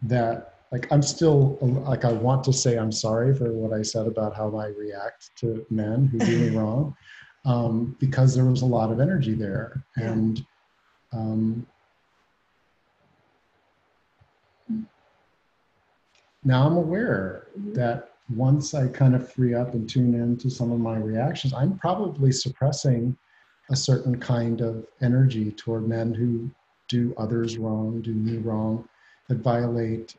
that, like, I'm still, like, I want to say I'm sorry for what I said about how I react to men who do me wrong, because there was a lot of energy there. Yeah. And now I'm aware that once I kind of free up and tune into some of my reactions, I'm probably suppressing a certain kind of energy toward men who do others wrong, do me wrong, that violate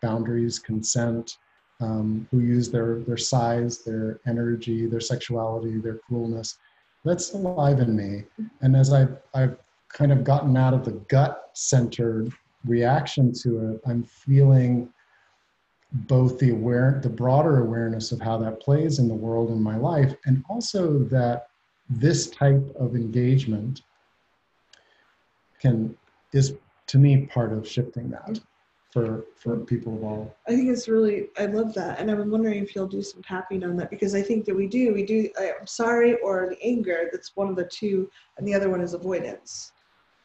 boundaries, consent, who use their size, their energy, their sexuality, their cruelness. That's alive in me. And as I've kind of gotten out of the gut-centered reaction to it, I'm feeling both the broader awareness of how that plays in the world in my life, and also that this type of engagement is to me part of shifting that for people of all. I think it's really, I love that. And I'm wondering if you'll do some tapping on that, because I think that we do, I'm sorry, or the anger, that's one of the two, and the other one is avoidance.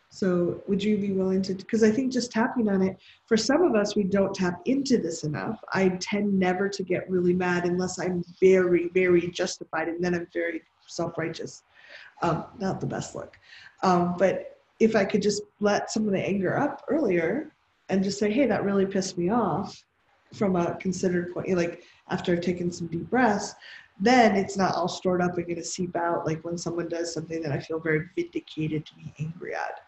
So would you be willing to, because I think just tapping on it, for some of us, we don't tap into this enough. I tend never to get really mad unless I'm very, very justified, and then I'm very self-righteous. Not the best look. But if I could just let some of the anger up earlier and just say, hey, that really pissed me off, from a considered point, like after I've taken some deep breaths, then it's not all stored up and going to seep out like when someone does something that I feel very vindicated to be angry at.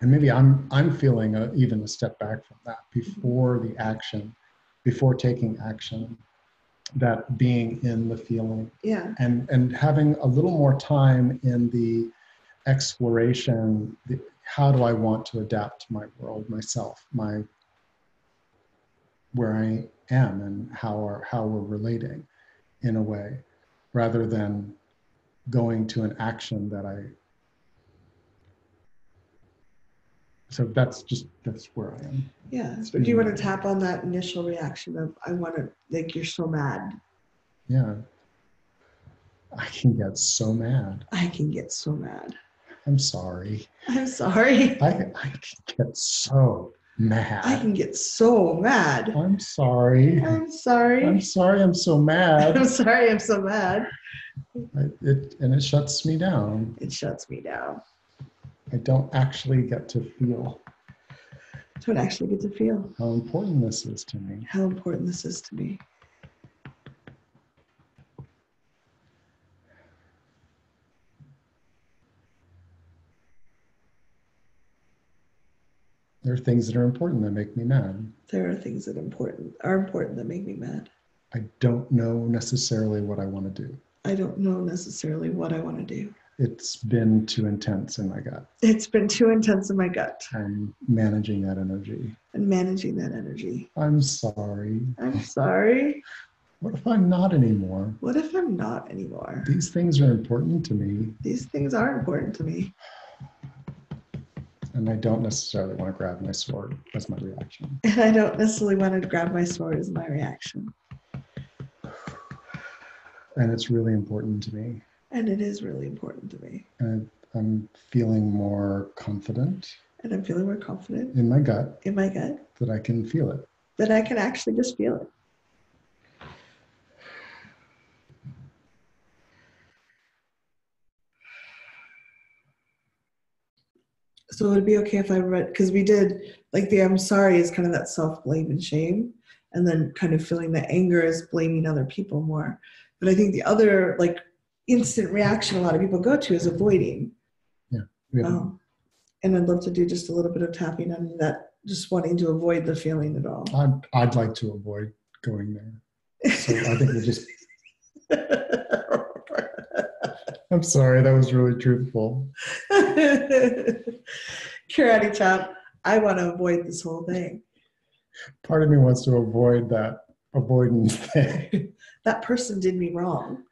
And maybe I'm feeling even a step back from that before the action, before taking action, that being in the feeling, and having a little more time in the exploration. How do I want to adapt to my world, myself, where I am, and how we're relating in a way, rather than going to an action that So that's where I am. Yeah. But do you want to tap on that initial reaction of, I want to, like, you're so mad? Yeah. I can get so mad. I can get so mad. I'm sorry. I'm sorry. I can get so mad. I can get so mad. I'm sorry. I'm sorry. I'm sorry I'm so mad. I'm sorry I'm so mad. It shuts me down. It shuts me down. I don't actually get to feel. Don't actually get to feel How important this is to me. How important this is to me. There are things that are important that make me mad. There are things that are important that make me mad. I don't know necessarily what I want to do. I don't know necessarily what I want to do. It's been too intense in my gut. It's been too intense in my gut. I'm managing that energy. I'm sorry. I'm sorry. What if I'm not anymore? What if I'm not anymore? These things are important to me. These things are important to me. And I don't necessarily want to grab my sword as my reaction. And I don't necessarily want to grab my sword as my reaction. And it's really important to me. And it is really important to me. And I'm feeling more confident. And I'm feeling more confident. In my gut. That I can feel it. That I can actually just feel it. So would it be okay if I read, because we did, like, the I'm sorry is kind of that self-blame and shame, and then kind of feeling the anger is blaming other people more. But I think the other, like, instant reaction a lot of people go to is avoiding. Yeah. And I'd love to do just a little bit of tapping on that, just wanting to avoid the feeling at all. I'd like to avoid going there. So I think we'll just... I'm sorry, that was really truthful. Karate chop, I want to avoid this whole thing. Part of me wants to avoid that avoidance thing. That person did me wrong.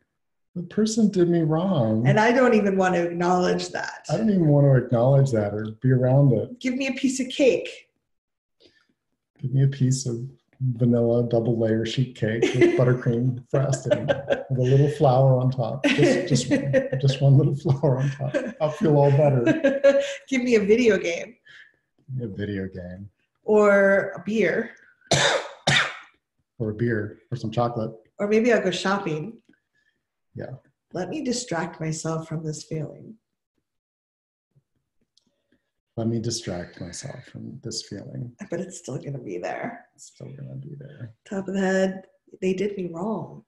The person did me wrong. And I don't even want to acknowledge that. I don't even want to acknowledge that or be around it. Give me a piece of cake. Give me a piece of vanilla double layer sheet cake with buttercream frosting with a little flower on top. Just one little flower on top. I'll feel all better. Give me a video game. A video game. Or a beer. Or a beer. Or some chocolate. Or maybe I'll go shopping. Yeah. Let me distract myself from this feeling. Let me distract myself from this feeling. But it's still going to be there. It's still going to be there. Top of the head, they did me wrong.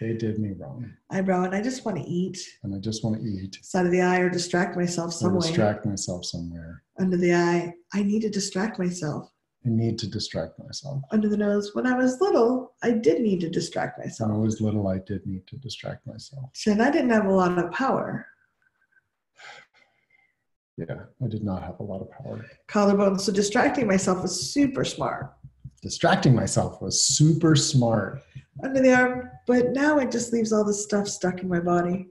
They did me wrong. Eyebrow, and I just want to eat. And I just want to eat. Side of the eye, or distract myself somewhere. Distract myself somewhere. Under the eye, I need to distract myself. I need to distract myself. Under the nose, when I was little, I did need to distract myself. When I was little, I did need to distract myself. And I didn't have a lot of power. Yeah, I did not have a lot of power. Collarbone, so distracting myself was super smart. Distracting myself was super smart. Under the arm, but now it just leaves all this stuff stuck in my body.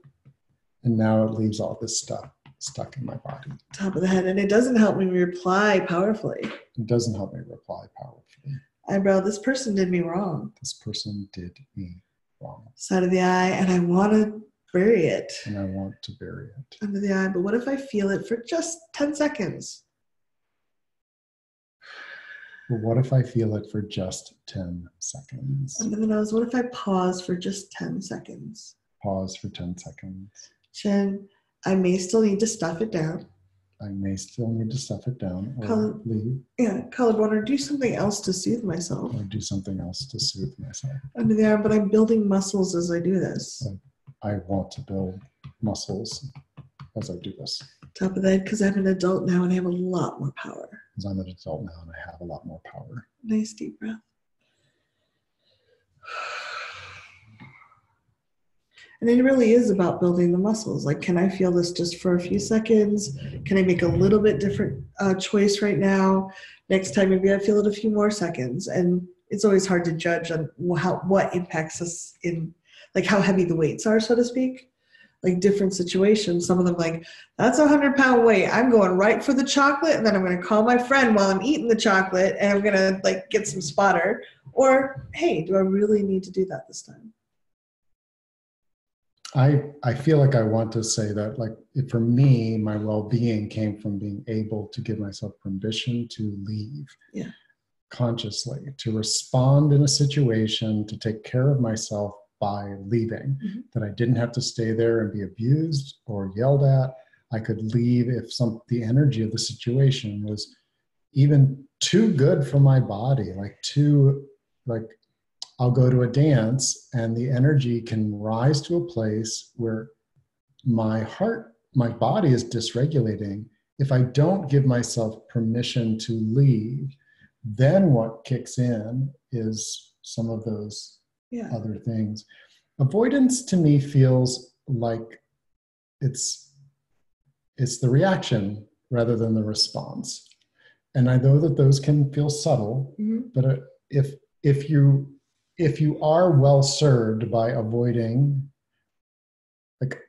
And now it leaves all this stuff stuck in my body. Top of the head, and it doesn't help me reply powerfully. It doesn't help me reply powerfully. Eyebrow, this person did me wrong. This person did me wrong. Side of the eye, and I want to bury it. And I want to bury it. Under the eye, but what if I feel it for just 10 seconds? But what if I feel it for just 10 seconds? Under the nose, what if I pause for just 10 seconds? Pause for 10 seconds. Chin, I may still need to stuff it down. I may still need to stuff it down or leave. Yeah, collarbone, or do something else to soothe myself. Or do something else to soothe myself. Under the arm, but I'm building muscles as I do this. I want to build muscles as I do this. Top of the head, because I'm an adult now and I have a lot more power. Because I'm an adult now and I have a lot more power. Nice deep breath. And it really is about building the muscles. Like, can I feel this just for a few seconds? Can I make a little bit different choice right now? Next time, maybe I feel it a few more seconds. And it's always hard to judge on what impacts us in, like, how heavy the weights are, so to speak. Like different situations. Some of them like, that's 100-pound weight. I'm going right for the chocolate, and then I'm going to call my friend while I'm eating the chocolate, and I'm going to like get some spotter. Or, hey, do I really need to do that this time? I feel like I want to say that, like, for me, my well-being came from being able to give myself permission to leave consciously, to respond in a situation, to take care of myself by leaving, that I didn't have to stay there and be abused or yelled at. I could leave if the energy of the situation was even too good for my body, like I'll go to a dance and the energy can rise to a place where my body is dysregulating. If I don't give myself permission to leave, then what kicks in is some of those other things. Avoidance to me feels like it's the reaction rather than the response. And I know that those can feel subtle, but if you are well served by avoiding, like,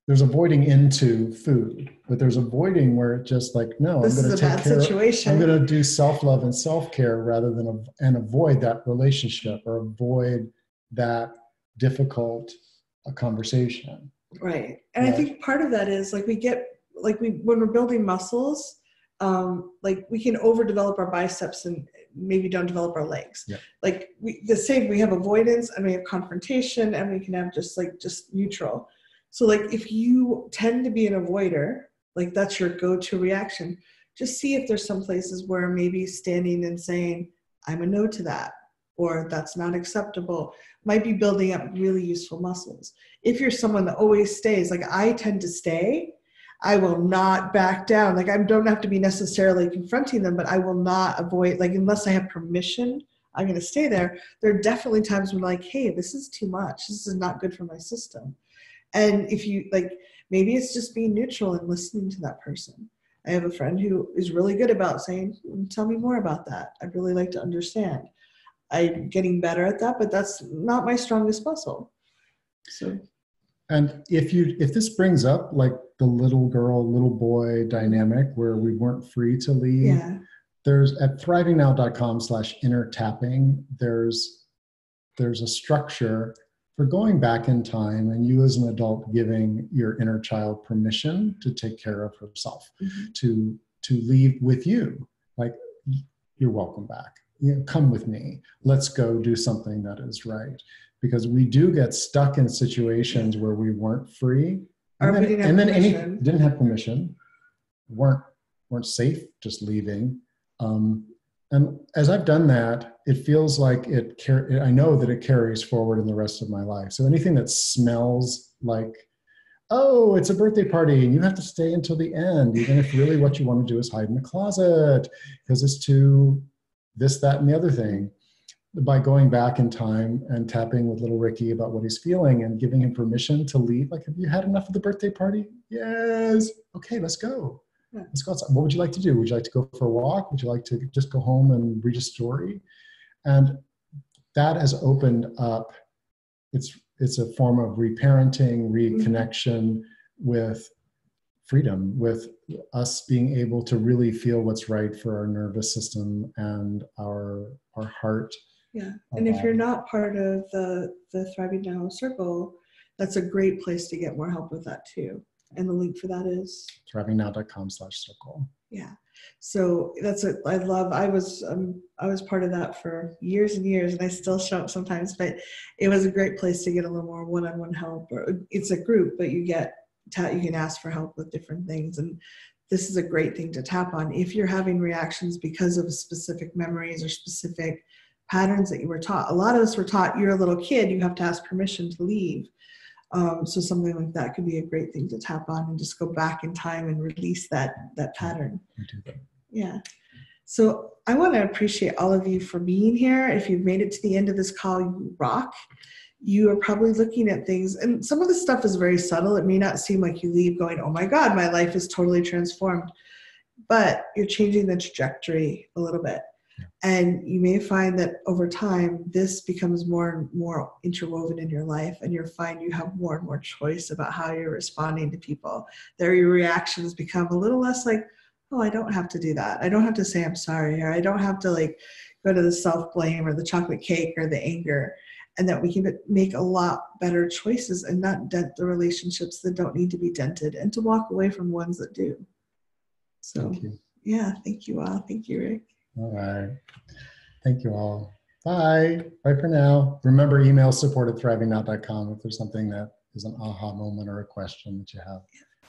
there's avoiding into food, but there's avoiding where it just like, no, I'm going to take care of, I'm going to do self-love and self-care rather than and avoid that relationship or avoid that difficult conversation. Right. And I think part of that is like when we're building muscles, like we can overdevelop our biceps and maybe don't develop our legs. Yeah. Like we have avoidance and we have confrontation and we can have just neutral. So like if you tend to be an avoider, like that's your go-to reaction, just see if there's some places where maybe standing and saying, I'm a no to that, or that's not acceptable, might be building up really useful muscles. If you're someone that always stays, like I tend to stay, I will not back down. Like I don't have to be necessarily confronting them, but I will not avoid, like unless I have permission, I'm going to stay there. There are definitely times when like, hey, this is too much. This is not good for my system. And if you like, maybe it's just being neutral and listening to that person. I have a friend who is really good about saying, tell me more about that. I'd really like to understand. I'm getting better at that, but that's not my strongest muscle. So. And if this brings up like the little girl, little boy dynamic where we weren't free to leave, there's at thrivingnow.com/inner tapping, there's a structure for going back in time and you as an adult giving your inner child permission to take care of herself, to leave with you. Like, you're welcome back. You know, come with me. Let's go do something that is right. Because we do get stuck in situations where we weren't free. Or we didn't have permission. Didn't have permission, weren't safe just leaving. And as I've done that, it feels like I know that it carries forward in the rest of my life. So anything that smells like, oh, it's a birthday party and you have to stay until the end, even if really what you want to do is hide in the closet because it's too this, that, and the other thing. By going back in time and tapping with little Ricky about what he's feeling and giving him permission to leave. Like, have you had enough of the birthday party? Yes. Okay, let's go. Yeah. Let's go outside. What would you like to do? Would you like to go for a walk? Would you like to just go home and read a story? And that has opened up. It's a form of reparenting, reconnection with freedom, with us being able to really feel what's right for our nervous system and our heart. Yeah. And if you're not part of the Thriving Now Circle, that's a great place to get more help with that too. And the link for that is thrivingnow.com/circle. Yeah. So that's what I love. I was part of that for years and years, and I still show up sometimes, but it was a great place to get a little more one-on-one help. Or it's a group, but you can ask for help with different things. And this is a great thing to tap on. If you're having reactions because of specific memories or specific patterns that you were taught. A lot of us were taught, you're a little kid, you have to ask permission to leave. So something like that could be a great thing to tap on and just go back in time and release that pattern. Yeah. So I want to appreciate all of you for being here. If you've made it to the end of this call, you rock. You are probably looking at things, and some of the stuff is very subtle. It may not seem like you leave going, oh my God, my life is totally transformed. But you're changing the trajectory a little bit. And you may find that over time, this becomes more and more interwoven in your life, and you'll find you have more and more choice about how you're responding to people. Your reactions become a little less like, oh, I don't have to do that. I don't have to say I'm sorry, or I don't have to like go to the self-blame or the chocolate cake or the anger, and that we can make a lot better choices and not dent the relationships that don't need to be dented, and to walk away from ones that do. So, thank you. Yeah, thank you all. Thank you, Rick. All right. Thank you all. Bye. Bye for now. Remember, email support@thrivingnow.com if there's something that is an aha moment or a question that you have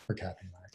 for Kathy and I.